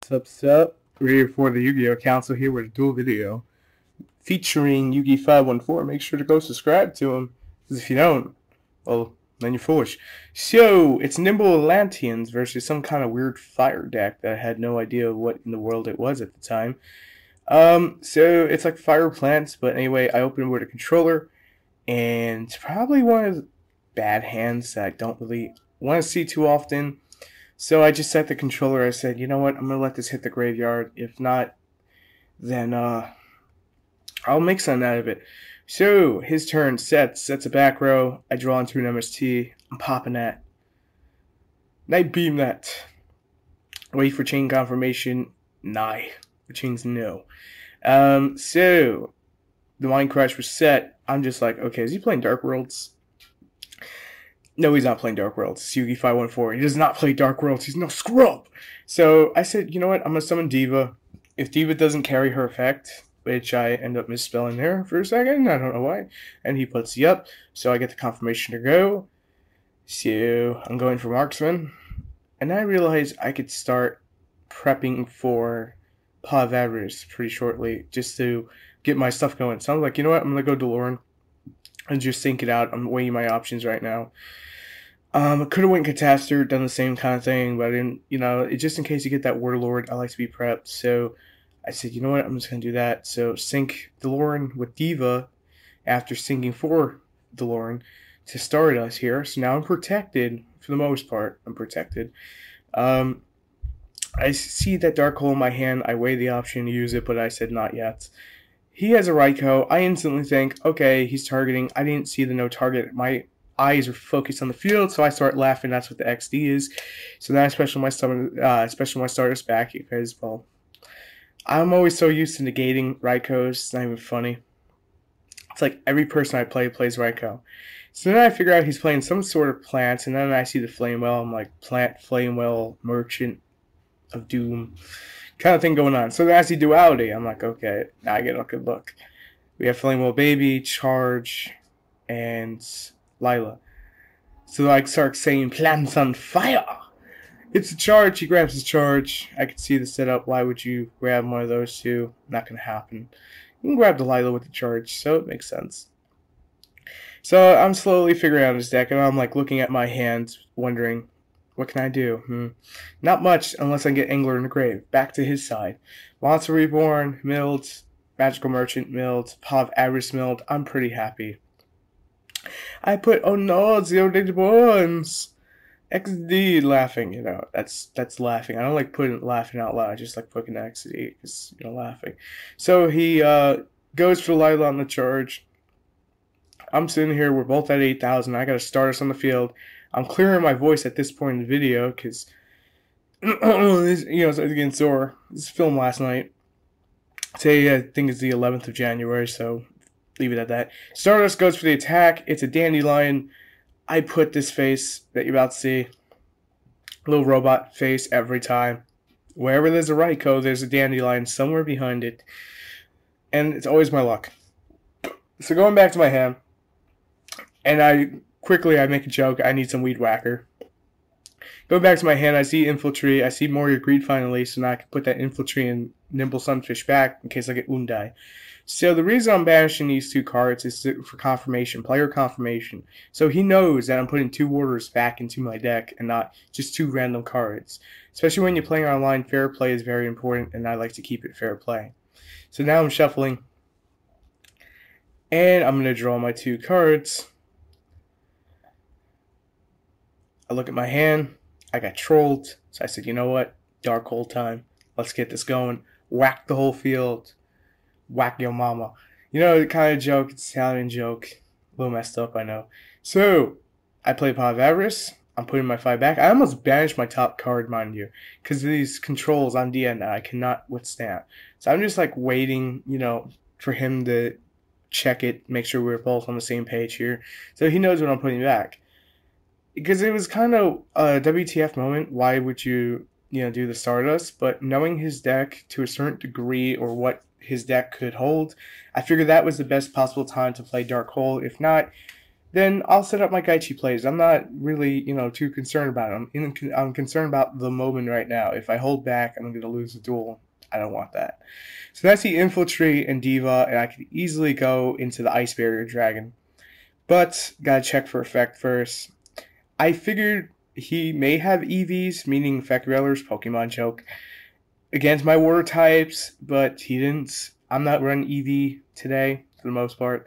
Sup? We're here for the Yu-Gi-Oh! Council here with a dual video featuring Yugi 514. Make sure to go subscribe to him, because if you don't, well, then you're foolish. So, it's Nimble Atlanteans versus some kind of weird fire deck that I had no idea what in the world it was at the time. So it's like Flamevellplants, but anyway, I opened with a controller, and it's probably one of the bad hands that I don't really want to see too often. So I just set the controller. I said, you know what, I'm going to let this hit the graveyard. If not, then I'll make something out of it. So his turn sets a back row. I draw into an MST. I'm popping that. Night beam that. Wait for chain confirmation. Nah. The chain's no. So the Mind Crush was set. I'm just like, okay, is he playing Dark Worlds? No, he's not playing Dark Worlds. It's Yugi 514. He does not play Dark Worlds. He's no scrub. So I said, you know what? I'm going to summon Diva. If Diva doesn't carry her effect, which I end up misspelling there for a second, I don't know why, and he puts the up, so I get the confirmation to go. So I'm going for Marksman. And I realized I could start prepping for Flamevellplants pretty shortly, just to get my stuff going. So I'm like, you know what? I'm going to go DeLorean and just think it out. I'm weighing my options right now. I could have went Catastor, done the same kind of thing, but I didn't, just in case you get that Warlord, I like to be prepped. So I said, you know what, I'm just going to do that. So sync DeLorean with Diva after syncing for DeLorean to start us here. So now I'm protected, for the most part, I'm protected. I see that Dark Hole in my hand, I weigh the option to use it, but I said not yet. He has a Raikou. I instantly think, okay, he's targeting. I didn't see the no target. My eyes are focused on the field, so I start laughing. That's what the XD is. So now I special my starters back because, well, I'm always so used to negating Raikous. It's not even funny. It's like every person I play plays Raikou. So then I figure out he's playing some sort of plants, and then I see the Flamewell. I'm like, plant, Flamewell, Merchant of Doom kind of thing going on. So as the duality, I'm like, okay, now I get a good look. We have Flamewell Baby, Charge, and Lila. So I start saying, plants on fire! It's a charge. He grabs his charge. I can see the setup. Why would you grab one of those two? Not going to happen. You can grab the Lila with the charge, so it makes sense. So I'm slowly figuring out his deck, and I'm like looking at my hand, wondering, what can I do? Not much unless I get Angler in the Grave. Back to his side. Monster Reborn, milled, Magical Merchant milled, Flamevellplants milled. I'm pretty happy. I put, oh no, 0 digit bones. XD laughing, that's laughing. I don't like laughing out loud. I just like putting XD because, laughing. So he goes for Lila on the charge. I'm sitting here. We're both at 8,000. I got to start us on the field. I'm clearing my voice at this point in the video because, it's getting sore. This film last night. Today, I think it's the 11th of January, so leave it at that. Stardust goes for the attack. It's a Dandelion. I put this face that you're about to see, little robot face every time. Wherever there's a Raikou, there's a Dandelion somewhere behind it. And it's always my luck. So going back to my hand, and I make a joke, I need some Weed Whacker. Going back to my hand, I see Infiltree, I see Moria Greed finally, so now I can put that Infiltree and Nimble Sunfish back in case I get Undai. So the reason I'm banishing these two cards is for confirmation, player confirmation. So he knows that I'm putting 2 orders back into my deck and not just 2 random cards. Especially when you're playing online, fair play is very important, and I like to keep it fair play. So now I'm shuffling, and I'm going to draw my 2 cards. I look at my hand. I got trolled. So I said, you know what? Dark Hole time. Let's get this going. Whack the whole field. Whack your mama. The kind of joke. It's an Italian joke. A little messed up, I know. So, I play Flamevellplants. I'm putting my 5 back. I almost banished my top card, mind you. Because of these controls on DN that I cannot withstand. So I'm just like waiting, for him to check it. Make sure we're both on the same page here. So he knows what I'm putting back. Because it was kind of a WTF moment. Why would you, do the Stardust? But knowing his deck to a certain degree, or what his deck could hold, I figured that was the best possible time to play Dark Hole. If not, then I'll set up my Gaichi plays. I'm not really, too concerned about it. I'm concerned about the moment right now. If I hold back, I'm going to lose the duel. I don't want that. So that's the Infiltrate and Diva, and I could easily go into the Ice Barrier Dragon. But, gotta check for effect first. I figured he may have EVs, meaning Effect Railers, Pokemon joke, against my water types, but he didn't. I'm not running EV today, for the most part.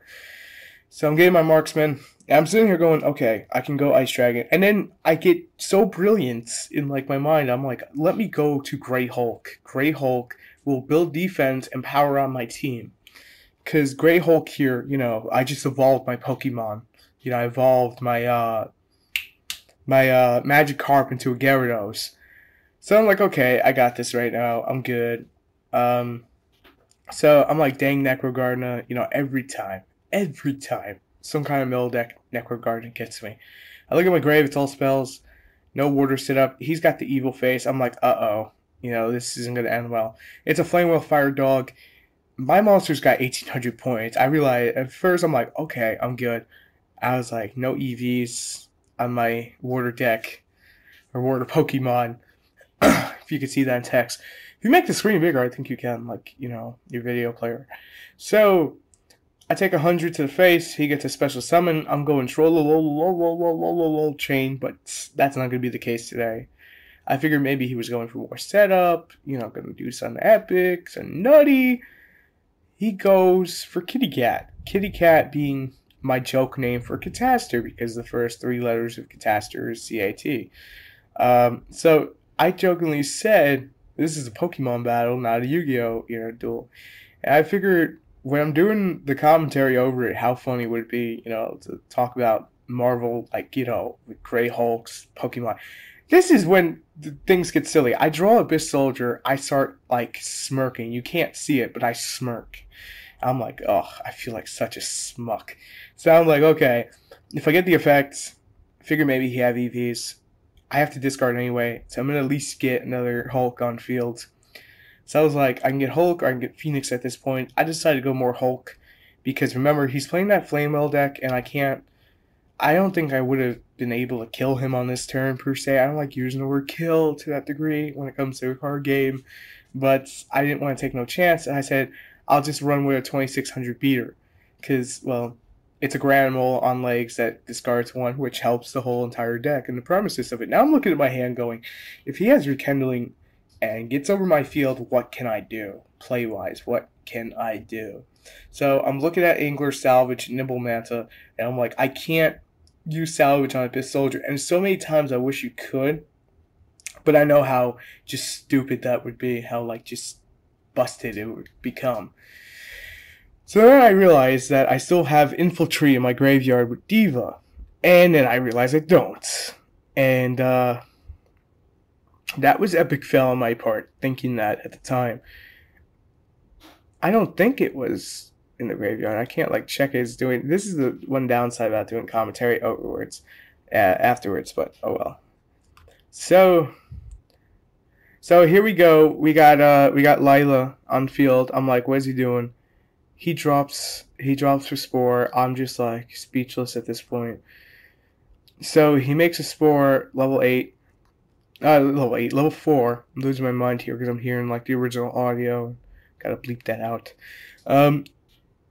So I'm getting my marksman. And I'm sitting here going, okay, I can go Ice Dragon. And then I get so brilliant in like my mind. I'm like, let me go to Grey Hulk. Grey Hulk will build defense and power on my team. Because Grey Hulk here, I just evolved my Pokemon. I evolved my Magikarp into a Gyarados. So I'm like, okay, I got this right now. I'm good. So I'm like, dang Necrogardna, every time, some kind of middle deck Necrogardna gets me. I look at my grave, it's all spells, no water sit up. He's got the evil face. I'm like, uh-oh, this isn't going to end well. It's a Flamewell Fire Dog. My monster's got 1,800 points. I realized, at first I'm like, okay, I'm good. I was like, no EVs on my water deck, or water Pokemon. If you could see that in text. If you make the screen bigger, I think you can, like, your video player. So, I take 100 to the face. He gets a special summon. I'm going troll chain, but that's not going to be the case today. I figured maybe he was going for more setup, going to do something epic, some nutty. He goes for Kitty Cat. Kitty Cat being my joke name for Catastor, because the first 3 letters of Catastor is CAT. So I jokingly said, this is a Pokemon battle, not a Yu-Gi-Oh! Duel. And I figured when I'm doing the commentary over it, how funny would it be, to talk about Marvel, like, with Grey Hulks, Pokemon. This is when things get silly. I draw Abyss Soldier, I start, like, smirking. You can't see it, but I smirk. I'm like, oh, I feel like such a smuck. So I'm like, okay, if I get the effects, I figure maybe he have EVs. I have to discard anyway, so I'm going to at least get another Hulk on field. So I was like, I can get Hulk or I can get Phoenix at this point. I decided to go more Hulk, because remember, he's playing that Flamewell deck, and I don't think I would have been able to kill him on this turn, per se. I don't like using the word kill to that degree when it comes to a card game, but I didn't want to take no chance, and I said, I'll just run with a 2600 beater, because, well, it's a Granimal on legs that discards 1, which helps the whole entire deck and the premises of it. Now I'm looking at my hand going, if he has Rekindling and gets over my field, what can I do? Play-wise, what can I do? So I'm looking at Angler, Salvage, Nimble Manta, and I'm like, I can't use Salvage on Abyss Soldier. And so many times I wish you could, but I know how just stupid that would be, how, like, just busted it would become. So then I realized that I still have Infiltrate in my graveyard with Diva. And then I realized I don't. And that was epic fail on my part, thinking that at the time. I don't think it was in the graveyard. I can't, like, check it. This is the one downside about doing commentary afterwards, but oh well. So here we go. We got Lila on field. I'm like, what is he doing? He drops for Spore. I'm just, like, speechless at this point. So he makes a Spore, level 4. I'm losing my mind here because I'm hearing, like, the original audio. Gotta bleep that out.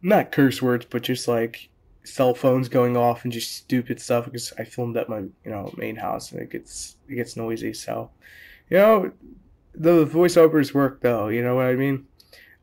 Not curse words, but just, like, cell phones going off and just stupid stuff, because I filmed at my, main house, and it gets noisy. So, the voiceovers work, though. You know what I mean?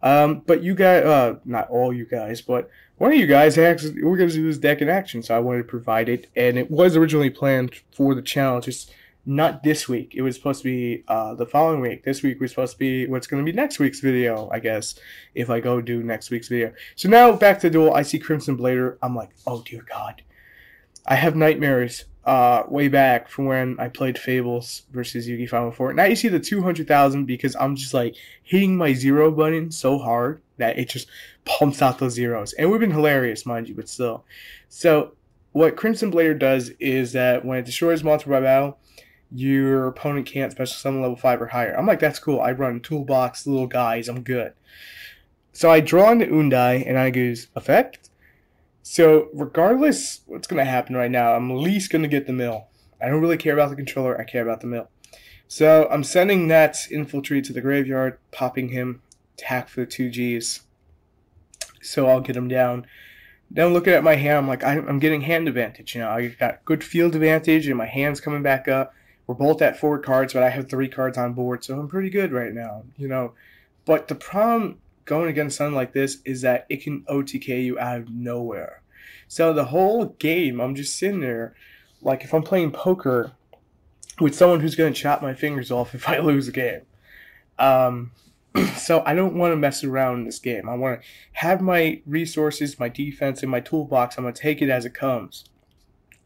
But you guys, not all you guys, but one of you guys actually, we're going to do this deck in action, so I wanted to provide it, and it was originally planned for the channel, just not this week. It was supposed to be the following week. This week was supposed to be what's going to be next week's video, I guess, if I go do next week's video. So now, back to Duel, I see Crimson Blader, I'm like, oh dear God. I have nightmares way back from when I played Fables versus Yu-Gi 514. Now you see the 200,000 because I'm just, like, hitting my 0 button so hard that it just pumps out those zeros. And it would have been hilarious, mind you, but still. So what Crimson Blader does is that when it destroys monster by battle, your opponent can't special summon level 5 or higher. I'm like, that's cool. I run toolbox, little guys, I'm good. So I draw into Undai, and I goes, effect? So regardless what's going to happen right now, I'm at least going to get the mill. I don't really care about the controller. I care about the mill. So I'm sending that infiltrate to the graveyard, popping him, attack for the 2Gs. So I'll get him down. Then looking at my hand, I'm like, I'm getting hand advantage. You know, I got good field advantage, and my hand's coming back up. We're both at 4 cards, but I have 3 cards on board, so I'm pretty good right now. You know, but the problem going against something like this is that it can OTK you out of nowhere. So the whole game, I'm just sitting there, like if I'm playing poker with someone who's going to chop my fingers off if I lose a game. So I don't want to mess around in this game. I want to have my resources, my defense, in my toolbox. I'm going to take it as it comes.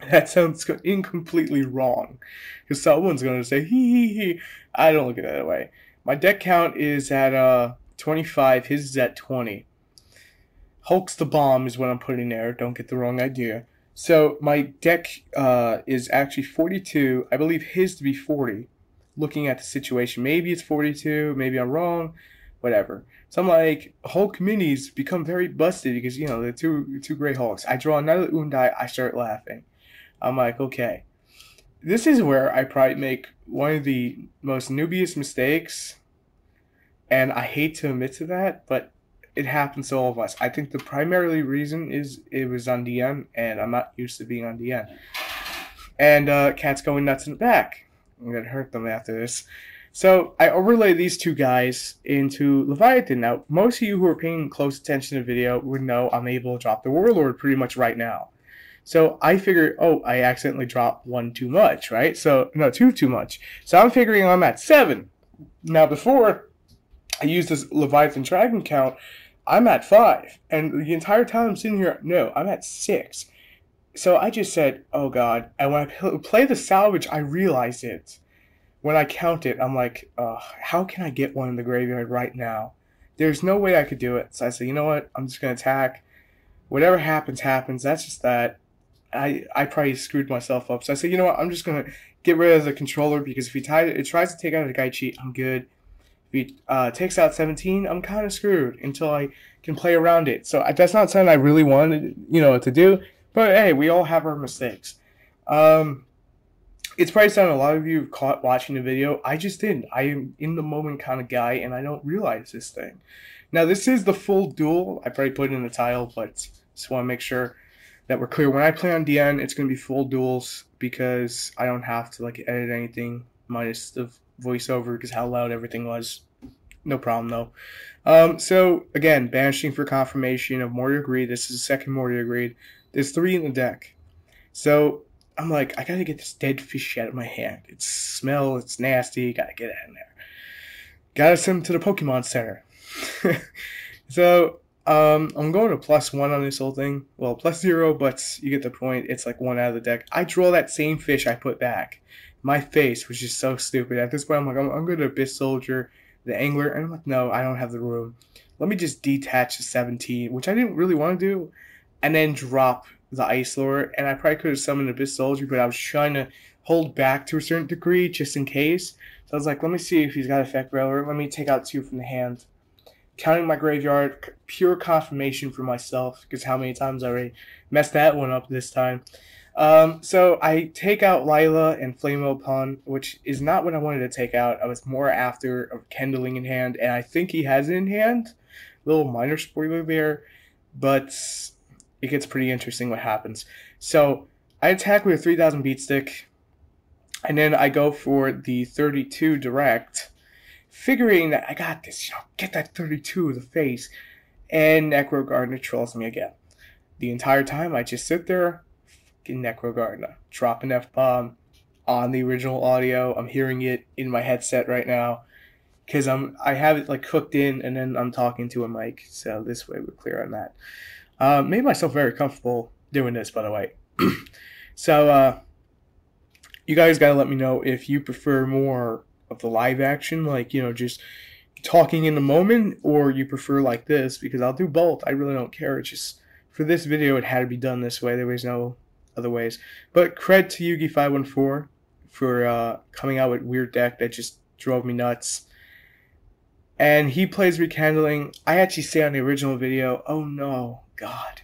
That sounds incompletely wrong, because someone's going to say, hee. I don't look at it that way. My deck count is at 25. His is at 20. Hulk's the bomb is what I'm putting there. Don't get the wrong idea. So my deck is actually 42. I believe his to be 40. Looking at the situation, maybe it's 42, maybe I'm wrong, whatever. So I'm like, Hulk minis become very busted because, you know, they're two great Hulks. I draw another Undai, I start laughing. I'm like, okay. This is where I probably make one of the most noobiest mistakes, and I hate to admit to that, but it happens to all of us. I think the primary reason is it was on DN, and I'm not used to being on DN. And Cat's going nuts in the back. I'm going to hurt them after this. So I overlay these two guys into Leviathan. Now, most of you who are paying close attention to the video would know I'm able to drop the Warlord pretty much right now. So I figured, oh, I accidentally dropped 1 too much, right? So, no, 2 too much. So I'm figuring I'm at 7. Now, before I used this Leviathan Dragon count, I'm at 5. And the entire time I'm sitting here, no, I'm at 6. So I just said, oh God. And when I play the salvage, I realized it. When I count it, I'm like, how can I get one in the graveyard right now? There's no way I could do it. So I said, you know what? I'm just going to attack. Whatever happens, happens. That's just that. I probably screwed myself up. So I said, you know what? I'm just going to get rid of the controller because if it tries to take out a guy cheat, I'm good. If he takes out 17, I'm kind of screwed until I can play around it. So that's not something I really wanted, to do. But hey, we all have our mistakes. It's probably something a lot of you have caught watching the video. I just didn't. I am in the moment kind of guy, and I don't realize this thing. Now, this is the full duel. I probably put it in the title, but just want to make sure that we're clear. When I play on DN, it's going to be full duels because I don't have to edit anything minus the voiceover because how loud everything was. No problem, though. So, again, banishing for confirmation of Warrior Greed. This is the second Warrior Greed. There's 3 in the deck. So I'm like, I gotta get this dead fish out of my hand. It's nasty, gotta get it in there. Gotta send him to the Pokemon Center. So I'm going to +1 on this whole thing. Well, +0, but you get the point. It's like 1 out of the deck. I draw that same fish I put back. My face was just so stupid. At this point, I'm like, I'm going to Abyss Soldier, the Angler, and I'm like, no, I don't have the room. Let me just detach the 17, which I didn't really want to do, and then drop the Ice Lord. And I probably could have summoned Abyss Soldier, but I was trying to hold back to a certain degree just in case. So I was like, let me see if he's got Effect Railroad. Let me take out 2 from the hand. Counting my graveyard, pure confirmation for myself, because how many times I already messed that one up this time. So I take out Lila and Flamevellplants, which is not what I wanted to take out. I was more after a Kindling in hand, and I think he has it in hand. Little minor spoiler there, but it gets pretty interesting what happens. So I attack with a 3000 beat stick, and then I go for the 32 direct, figuring that I got this, get that 32 to the face, and Necro Gardener trolls me again. The entire time I just sit there, fucking Necro Gardener, drop an F-bomb on the original audio. I'm hearing it in my headset right now, because I have it hooked in, and then I'm talking to a mic, so this way we're clear on that. Made myself very comfortable doing this, by the way. So, you guys gotta let me know if you prefer more of the live action, just talking in the moment, or you prefer like this, because I'll do both. I really don't care. It's just, for this video, it had to be done this way. There was no other ways. But cred to Yugi514 for coming out with weird deck that just drove me nuts. And he plays Rekindling. I actually say on the original video, oh no, God.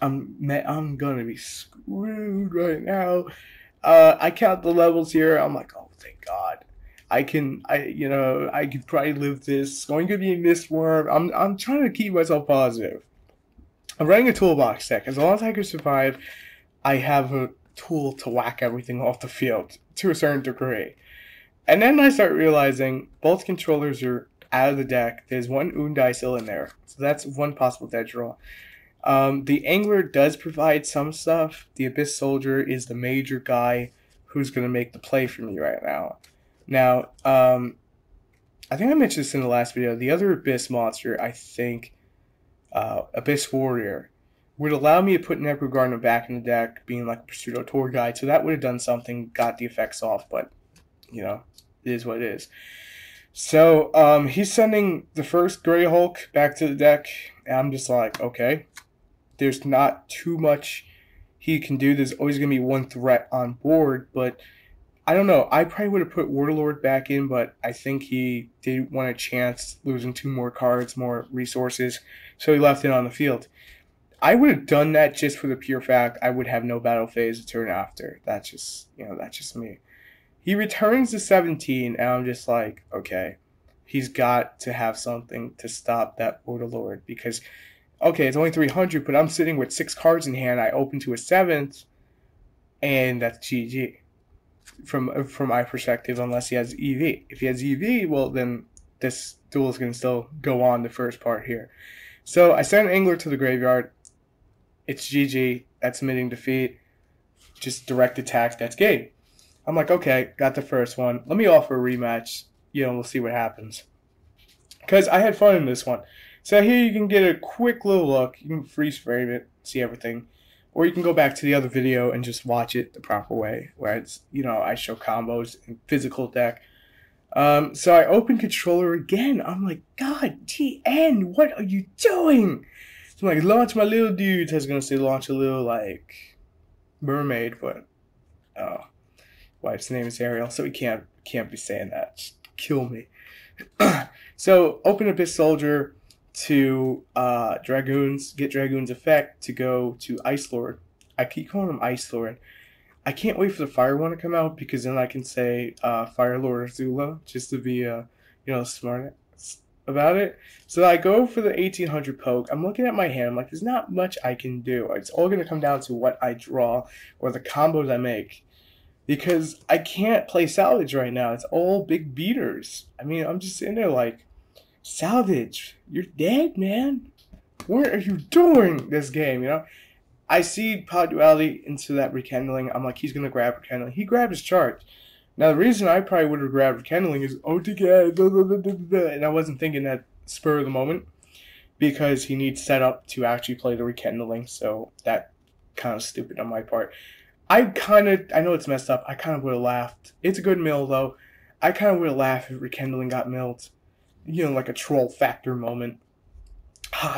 I'm gonna be screwed right now. I count the levels here. I'm like, oh, thank God. I could probably live this. It's going to be a mistworm. I'm trying to keep myself positive. I'm running a toolbox deck. As long as I can survive, I have a tool to whack everything off the field to a certain degree. And then I start realizing both controllers are out of the deck. There's one Undai still in there. So that's one possible dead draw. The Angler does provide some stuff. The Abyss Soldier is the major guy who's going to make the play for me right now. Now, I think I mentioned this in the last video. The other Abyss monster, I think, Abyss Warrior, would allow me to put Necrogardener back in the deck, being like a Pursuit tour guide. So that would have done something, got the effects off, but, it is what it is. So, he's sending the first Grey Hulk back to the deck, and I'm just like, okay. There's not too much he can do. There's always going to be one threat on board, but I don't know. I probably would have put Warlord back in, but I think he didn't want a chance losing 2 more cards, more resources, so he left it on the field. I would have done that just for the pure fact I would have no battle phase a turn after. That's just me. He returns to 17, and I'm just like, okay, he's got to have something to stop that Warlord, because okay, it's only 300, but I'm sitting with 6 cards in hand. I open to a 7th, and that's GG. From my perspective, unless he has EV. If he has EV, well, then this duel is going to still go on the first part here. So I send Angler to the graveyard. It's GG. That's admitting defeat. Just direct attack. That's game. I'm like, okay, got the first one. Let me offer a rematch. We'll see what happens. Because I had fun in this one. So here you can get a quick little look. You can freeze frame it, see everything. Or you can go back to the other video and just watch it the proper way, where it's, I show combos and physical deck. So I open controller again. I'm like, God, TN, what are you doing? So I'm like, launch my little dudes. I was going to say launch a little, like, mermaid, but, wife's name is Ariel, so we can't be saying that. Just kill me. So open Abyss Soldier to Dragoons, get Dragoon's effect to go to Ice Lord. I keep calling him Ice Lord. I can't wait for the Fire one to come out, because then I can say Fire Lord Azula, just to be smart about it. So I go for the 1800 poke. I'm looking at my hand. I'm like, there's not much I can do. It's all going to come down to what I draw or the combos I make, because I can't play Salvage right now. It's all big beaters. I mean, I'm just sitting there like, Salvage, you're dead, man. What are you doing this game, I see Pod Duality into that Rekindling. I'm like, he's going to grab Rekindling. He grabbed his charge. Now, the reason I probably would have grabbed Rekindling is, and I wasn't thinking that spur of the moment, because he needs setup to actually play the Rekindling, so that kind of stupid on my part. I know it's messed up. I kind of would have laughed. It's a good mill, though. I kind of would have laughed if Rekindling got milled. Like a troll factor moment.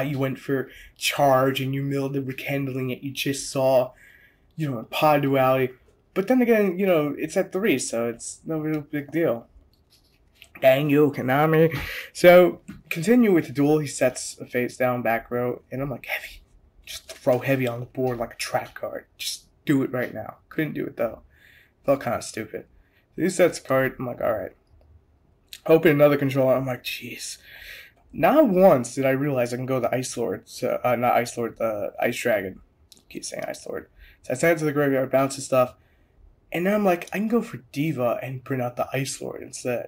You went for charge and you milled the Rekindling that you just saw, in Pod Duality. But then again, it's at 3, so it's no real big deal. Dang you, Konami. So, continue with the duel. He sets a face down back row, and I'm like, heavy. Just throw heavy on the board like a trap card. Just do it right now. Couldn't do it, though. Felt kind of stupid. So he sets a card. I'm like, alright. Open another controller. I'm like, jeez. Not once did I realize I can go the Ice Lord. So, not Ice Lord, the Ice Dragon. I keep saying Ice Lord. So I send it to the graveyard, bounce his stuff. And then I'm like, I can go for Diva and print out the Ice Lord instead.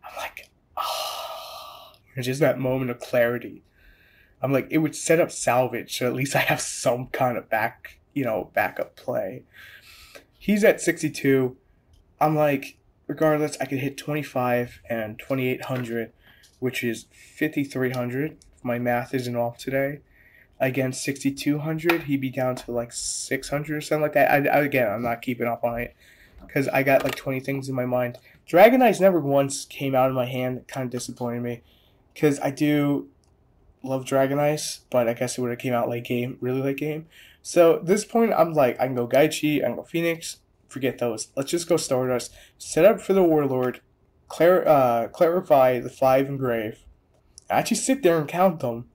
I'm like, oh. Just that moment of clarity. I'm like, it would set up Salvage, so at least I have some kind of backup play. He's at 62. I'm like, regardless, I could hit 25 and 2800, which is 5300. If my math isn't off today. Against 6200, he'd be down to like 600 or something like that. I'm not keeping up on it, because I got like 20 things in my mind. Dragon Eyes never once came out of my hand. It kind of disappointed me, because I do love Dragon Eyes, but I guess it would have came out late game, really late game. So at this point, I'm like, I can go Gaichi, I can go Phoenix. Forget those. Let's just go Stardust. Set up for the Warlord. Clarify the 5 engrave. Actually sit there and count them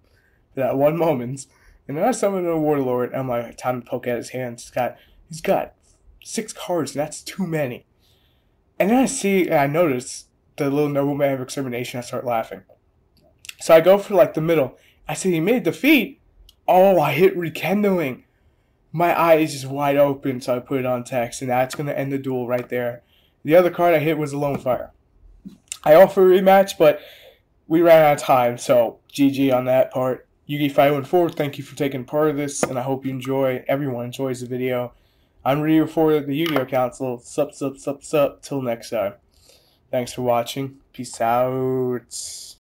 for that one moment. And then I summoned a Warlord, and I'm like, time to poke at his hands. He's got 6 cards, and that's too many. And then I notice the little nobleman of extermination. I start laughing. So I go for like the middle. I see he made defeat. Oh, I hit rekindling. My eye is just wide open, so I put it on text, and that's going to end the duel right there. The other card I hit was a lone fire. I offer a rematch, but we ran out of time, so GG on that part. Yugi514, thank you for taking part of this, and I hope you enjoy. Everyone enjoys the video. I'm Ryu for the Yu-Gi-Oh! Council. Sup. Till next time. Thanks for watching. Peace out.